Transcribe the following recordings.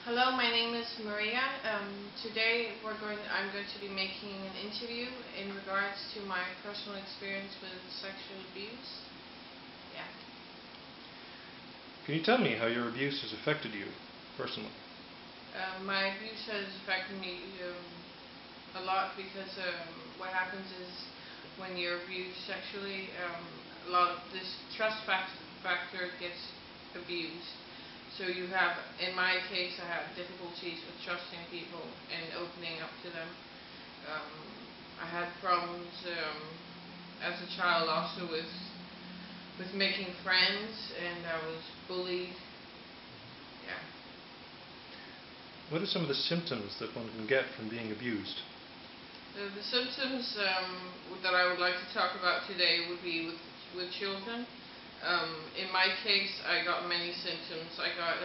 Hello, my name is Maria. Today I'm going to be making an interview in regards to my personal experience with sexual abuse. Yeah. Can you tell me how your abuse has affected you personally? My abuse has affected me a lot because what happens is when you're abused sexually, a lot of this factor gets abused. So you have, in my case, I had difficulties with trusting people and opening up to them. I had problems as a child also with making friends, and I was bullied. Yeah. What are some of the symptoms that one can get from being abused? The symptoms that I would like to talk about today would be with children. In my case, I got many symptoms. I got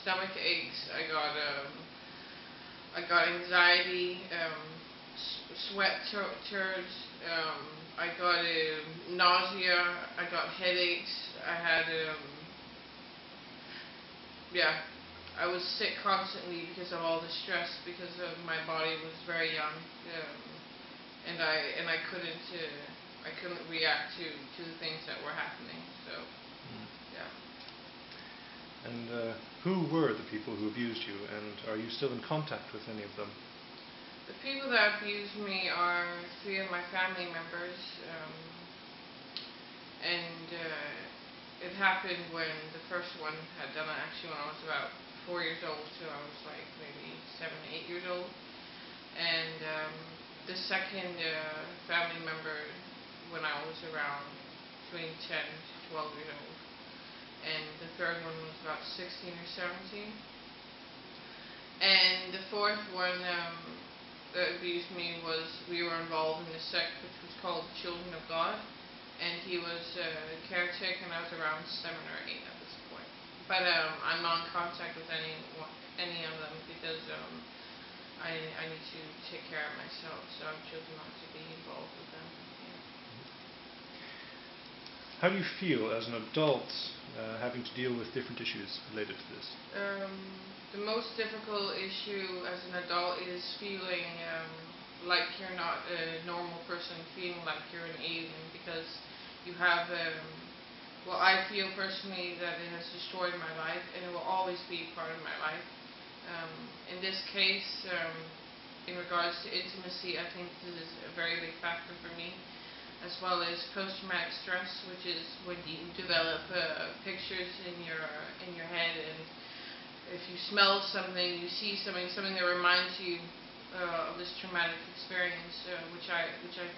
stomach aches. I got anxiety, sweat turds. I got nausea. I got headaches. I had yeah. I was sick constantly because of all the stress, because my body was very young, and I couldn't react to the things that were happening. So yeah. And who were the people who abused you, and are you still in contact with any of them? The people that abused me are three of my family members, and it happened when the first one had done it, actually when I was about 4 years old, so I was like maybe 7, 8 years old. And the second family member when I was around between 10 to 12 years old. And the third one was about 16 or 17. And the fourth one that abused me was, we were involved in a sect which was called Children of God. And he was caretaker, and I was around 7 or 8 at this point. But I'm not in contact with any of them because I need to take care of myself, so I've chosen not to be involved with them. Yeah. How do you feel as an adult having to deal with different issues related to this? The most difficult issue as an adult is feeling like you're not a normal person, feeling like you're an alien, because you have, well, I feel personally that it has destroyed my life, and it will always be part of my life. In this case, in regards to intimacy, I think this is a very big factor for me, as well as post-traumatic stress, which is when you develop pictures in your head, and if you smell something, you see something that reminds you of this traumatic experience, which I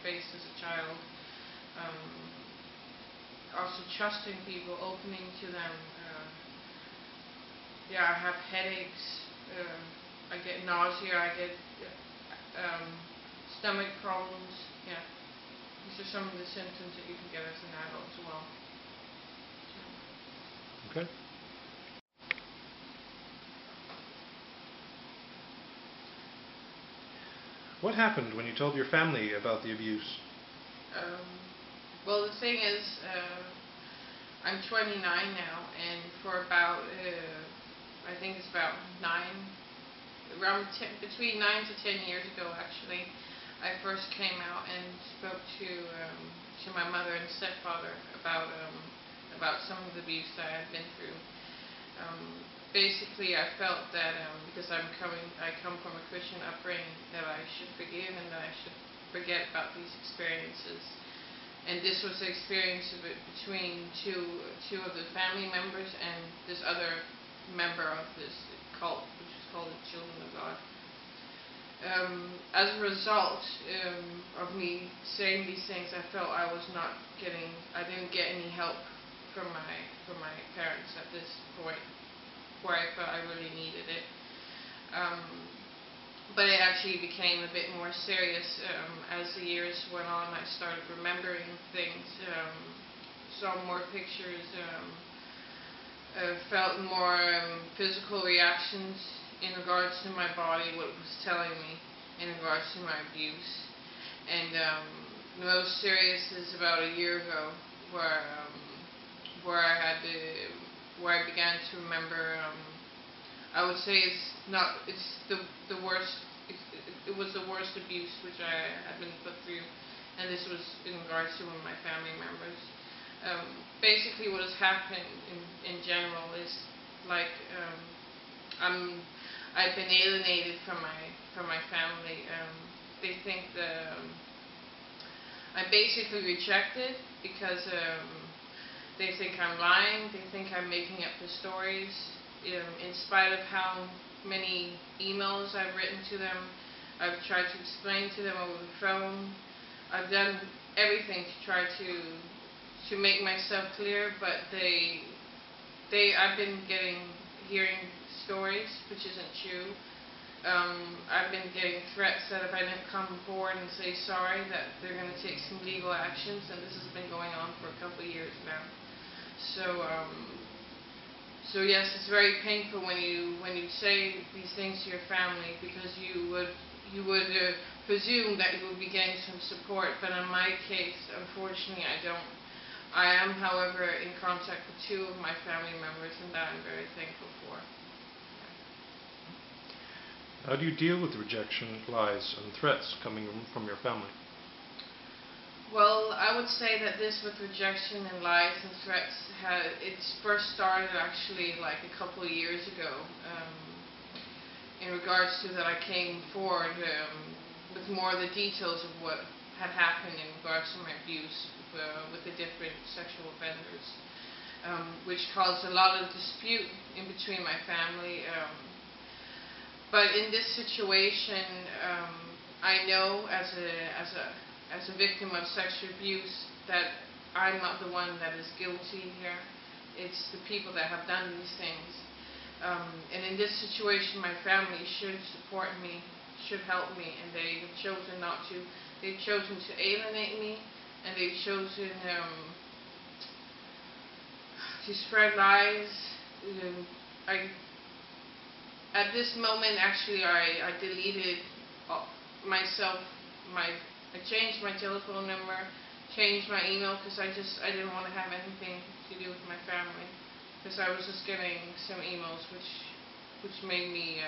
faced as a child. Also trusting people, opening to them. Yeah, I have headaches. I get nausea. I get stomach problems. Yeah, these are some of the symptoms that you can get as an adult as well. Okay. What happened when you told your family about the abuse? Well, the thing is, I'm 29 now, and for about, I think it's about between 9 to 10 years ago, actually, I first came out and spoke to my mother and stepfather about some of the abuse that I had been through. Basically, I felt that because I come from a Christian upbringing, that I should forgive and that I should forget about these experiences. And this was the experience of it between two of the family members and this other member of this cult, which is called the Children of God. As a result of me saying these things, I felt I didn't get any help from my parents at this point, where I felt I really needed it. But it actually became a bit more serious as the years went on. I started remembering things, saw more pictures, felt more physical reactions in regards to my body, what it was telling me in regards to my abuse. And the most serious is about a year ago, where I began to remember. I would say it's not, it's the worst, it was the worst abuse which I had been put through, and this was in regards to one of my family members. Basically what has happened in general is like, I've been alienated from my family. They think that I'm basically rejected because they think I'm lying, they think I'm making up the stories. In spite of how many emails I've written to them, I've tried to explain to them over the phone. I've done everything to try to make myself clear, but I've been hearing stories which isn't true. I've been getting threats that if I didn't come forward and say sorry, that they're going to take some legal actions, and this has been going on for a couple of years now. So yes, it's very painful when you say these things to your family, because you would presume that you would be getting some support, but in my case, unfortunately, I don't. I am, however, in contact with 2 of my family members, and that I'm very thankful for. How do you deal with rejection, lies, and threats coming from your family? Well, I would say that this with rejection and lies and threats, it's first started actually like a couple of years ago. In regards to that, I came forward with more of the details of what had happened in regards to my abuse with the different sexual offenders, which caused a lot of dispute in between my family. But in this situation, I know as a victim of sexual abuse that I'm not the one that is guilty here. It's the people that have done these things. And in this situation, my family should support me, should help me, and they have chosen not to. They've chosen to alienate me, and they've chosen to spread lies. At this moment, actually, I deleted myself. I changed my telephone number, changed my email, because I didn't want to have anything to do with my family, because I was just getting some emails which made me,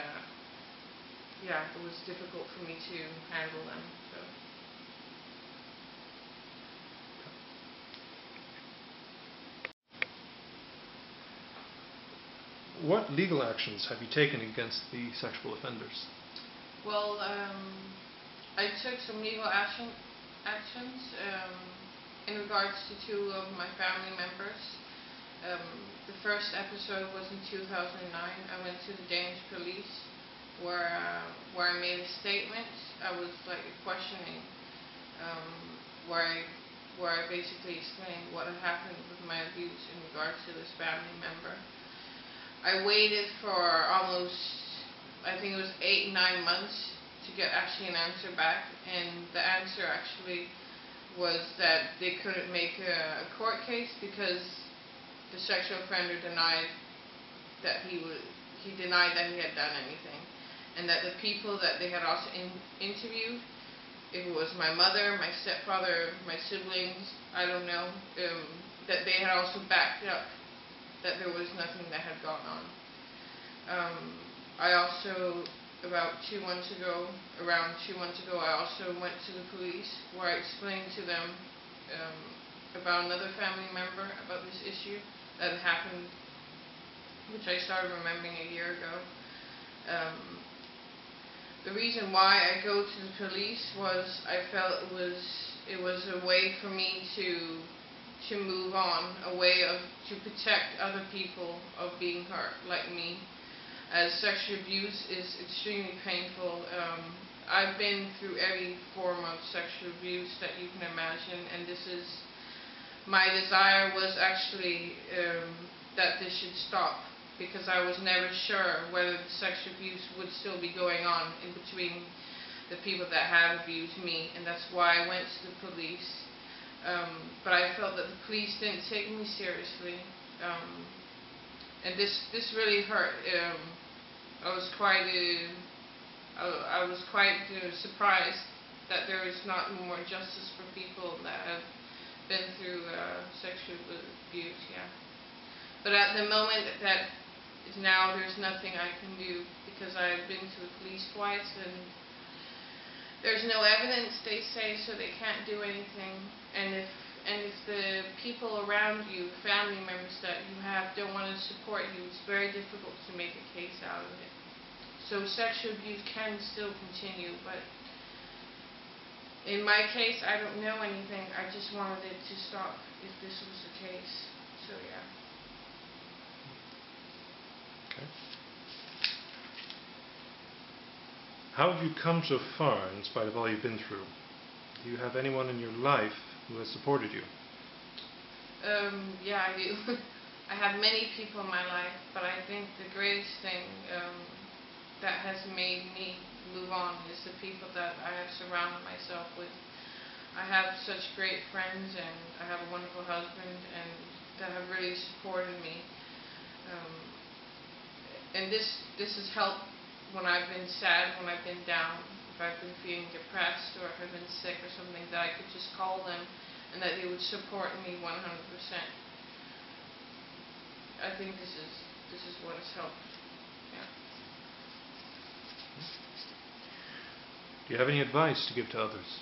it was difficult for me to handle them. So. What legal actions have you taken against the sexual offenders? Well, I took some legal actions in regards to 2 of my family members. The first episode was in 2009. I went to the Danish police where I made a statement. I was like questioning where I basically explained what had happened with my abuse in regards to this family member. I waited for almost, I think it was 8-9 months to get actually an answer back, and the answer actually was that they couldn't make a court case because the sexual offender denied that he denied that he had done anything, and that the people that they had also interviewed, it was my mother, my stepfather, my siblings, I don't know, that they had also backed up that there was nothing that had gone on. I also, around 2 months ago, I also went to the police where I explained to them about another family member, about this issue that had happened, which I started remembering a year ago. The reason why I go to the police was I felt it was a way for me to move on, a way to protect other people of being hurt like me, as sexual abuse is extremely painful. I've been through every form of sexual abuse that you can imagine, and my desire was actually that this should stop, because I was never sure whether the sexual abuse would still be going on in between the people that have abused me, and that's why I went to the police. But I felt that the police didn't take me seriously, and this really hurt. I was quite surprised that there is not more justice for people that have been through sexual abuse. Yeah. But at the moment that is now there's nothing I can do because I've been to the police twice and there's no evidence, they say, so they can't do anything. And if the people around you, family members that you have, don't want to support you, it's very difficult to make a case out of it. So sexual abuse can still continue, but in my case, I don't know anything. I just wanted it to stop if this was the case. So yeah. Okay. How have you come so far in spite of all you've been through? Do you have anyone in your life who has supported you? Yeah, I do. I have many people in my life, but I think the greatest thing that has made me move on is the people that I have surrounded myself with. I have such great friends, and I have a wonderful husband, and that have really supported me. And this has helped when I've been sad, when I've been down, if I've been feeling depressed, or if I've been sick or something, that I could just call them and that they would support me 100%. I think this is what has helped. Yeah. Do you have any advice to give to others?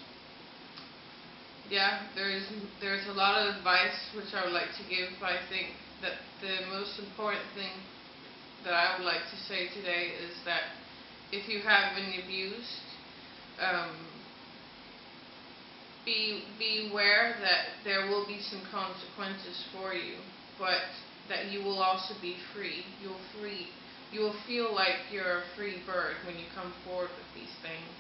Yeah, there's a lot of advice which I would like to give, but I think that the most important thing that I would like to say today is that if you have been abused, be aware that there will be some consequences for you, but that you will also be free. You will feel like you're a free bird when you come forward with these things,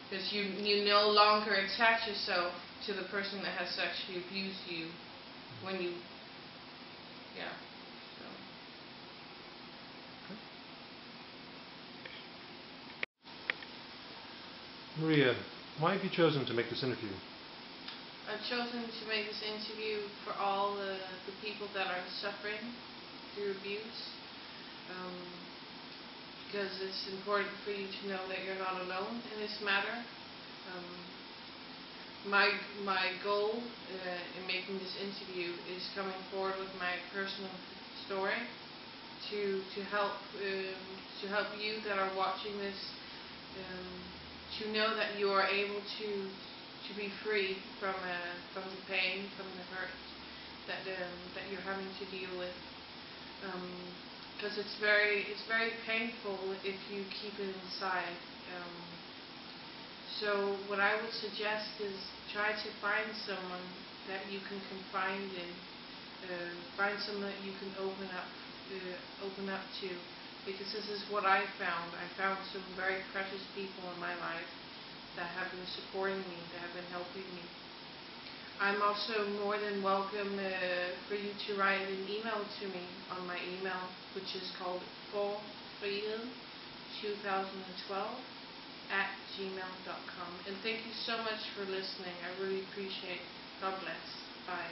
because you no longer attach yourself to the person that has sexually abused you when you, yeah. Maria, why have you chosen to make this interview? I've chosen to make this interview for all the people that are suffering through abuse, because it's important for you to know that you're not alone in this matter. My goal in making this interview is coming forward with my personal story to help you that are watching this to know that you are able to be free from the pain, from the hurt that you're having to deal with. Because it's very painful if you keep it inside. So what I would suggest is try to find someone that you can confide in, find someone that you can open up to. Because this is what I found. I found some very precious people in my life that have been supporting me, that have been helping me. I'm also more than welcome for you to write an email to me on my email, which is called forfreedom2012@gmail.com. And thank you so much for listening. I really appreciate it. God bless. Bye.